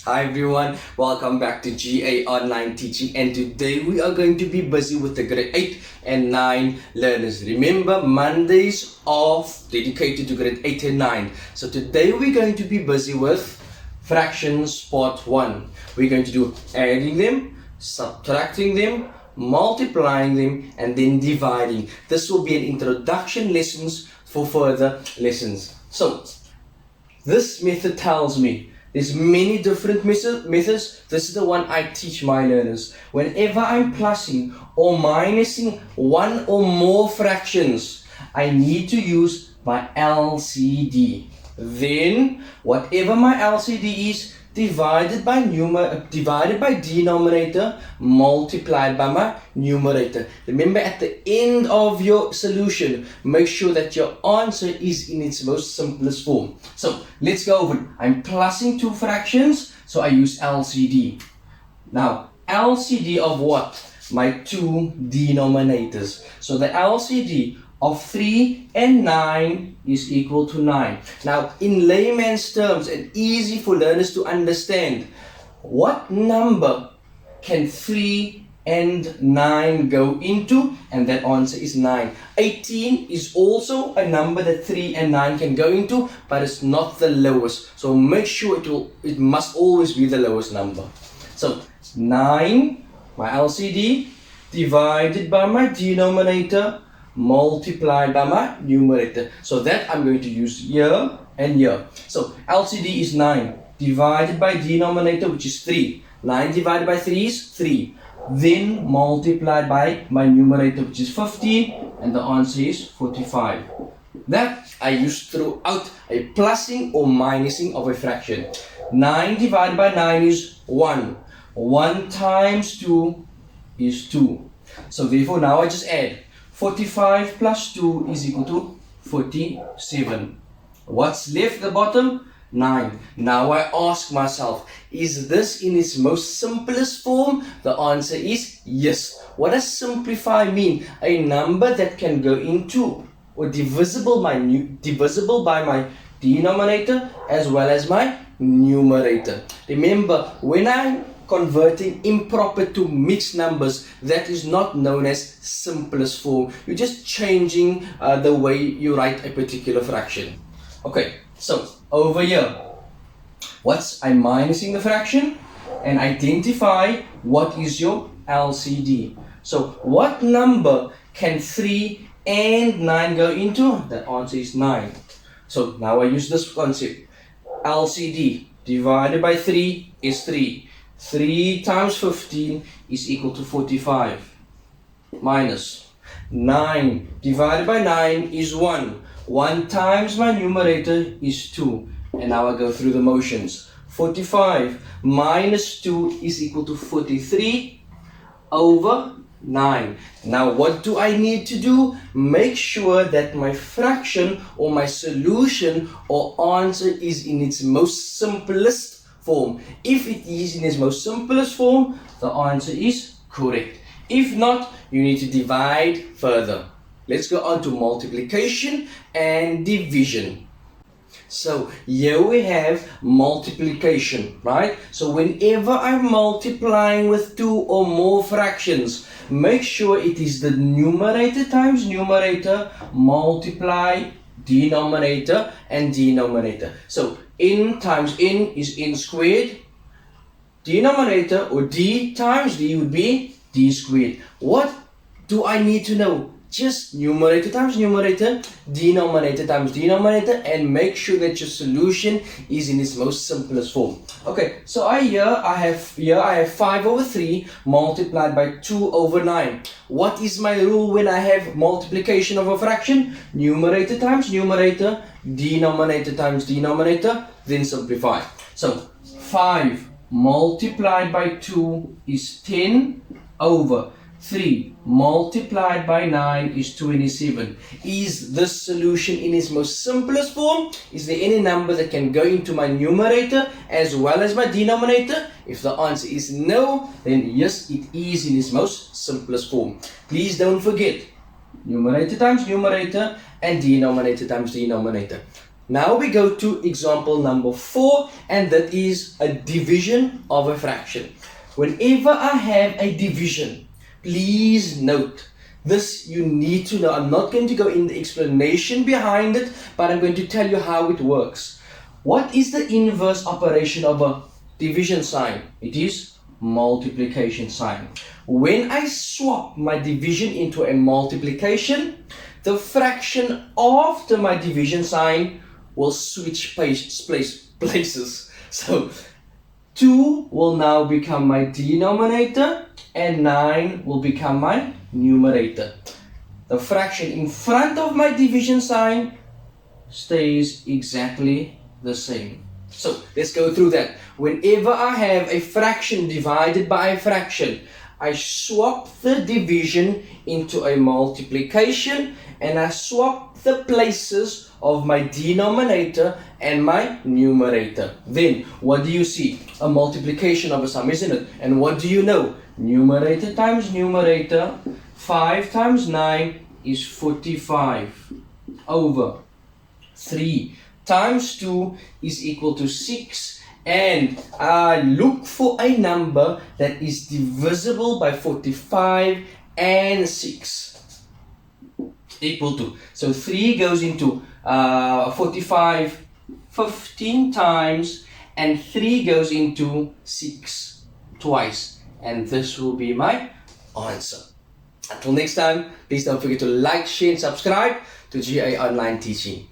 Hi everyone, welcome back to GA Online Teaching, and today we are going to be busy with the grade 8 and 9 learners. Remember, Mondays are dedicated to grade 8 and 9. So today we're going to be busy with fractions part 1. We're going to do adding them, subtracting them, multiplying them, and then dividing. This will be an introduction lessons for further lessons. So this method tells me there's many different methods. This is the one I teach my learners. Whenever I'm plussing or minusing one or more fractions, I need to use my LCD. Then, whatever my LCD is, divided by denominator, multiplied by my numerator. Remember, at the end of your solution, make sure that your answer is in its most simplest form. So let's go over it. I'm plussing two fractions, so I use LCD. Now, LCD of what? My two denominators. So the LCD of 3 and 9 is equal to 9. Now, in layman's terms, and easy for learners to understand, what number can 3 and 9 go into? And that answer is 9. 18 is also a number that 3 and 9 can go into, but it's not the lowest. So make sure it must always be the lowest number. So 9, my LCD, divided by my denominator, multiplied by my numerator. So that I'm going to use here and here. So LCD is 9 divided by denominator, which is 3. 9 divided by 3 is 3. Then multiplied by my numerator, which is 15, and the answer is 45. That I use throughout a plussing or minusing of a fraction. 9 divided by 9 is 1. 1 times 2 is 2. So therefore now I just add 45 plus 2 is equal to 47. What's left at the bottom? 9. Now I ask myself, is this in its most simplest form? The answer is yes. What does simplify mean? A number that can go into or divisible by my denominator as well as my numerator. Remember, when I'm converting improper to mixed numbers, that is not known as simplest form. You're just changing the way you write a particular fraction. Okay, so over here, I'm minusing the fraction and identify what is your LCD. So what number can 3 and 9 go into? The answer is 9. So now I use this concept. LCD divided by 3 is 3. 3 times 15 is equal to 45. Minus 9 divided by 9 is 1. 1 times my numerator is 2. And now I go through the motions. 45 minus 2 is equal to 43 over 9. Now what do I need to do? Make sure that my fraction or my solution or answer is in its most simplest form. If it is in its most simplest form, the answer is correct. If not, you need to divide further. Let's go on to multiplication and division. So here we have multiplication, right? So whenever I'm multiplying with two or more fractions, make sure it is the numerator times numerator multiply denominator and denominator. So n times n is n squared. Denominator or d times d would be d squared. What do I need to know? Just numerator times numerator, denominator times denominator, and make sure that your solution is in its most simplest form. Okay, so I have 5 over 3 multiplied by 2 over 9. What is my rule when I have multiplication of a fraction? Numerator times numerator, denominator times denominator, then simplify. So 5 multiplied by 2 is 10 over 3 multiplied by 9 is 27. Is this solution in its most simplest form? Is there any number that can go into my numerator as well as my denominator? If the answer is no, then yes, it is in its most simplest form. Please don't forget, numerator times numerator and denominator times denominator. Now we go to example number 4, and that is a division of a fraction. Whenever I have a division, please note, this you need to know. I'm not going to go in the explanation behind it, but I'm going to tell you how it works. What is the inverse operation of a division sign? It is multiplication sign. When I swap my division into a multiplication, the fraction after my division sign will switch places. So 2 will now become my denominator and 9 will become my numerator. The fraction in front of my division sign stays exactly the same. So let's go through that. Whenever I have a fraction divided by a fraction, I swap the division into a multiplication and I swap the places of my denominator and my numerator. Then what do you see? A multiplication of a sum, isn't it? And what do you know? Numerator times numerator, 5 times 9 is 45 over 3 times 2 is equal to 6, and I look for a number that is divisible by 45 and 6 equal to. So 3 goes into 45 15 times, and 3 goes into 6 twice, and this will be my answer. Until next time, please don't forget to like, share and subscribe to GA Online Teaching.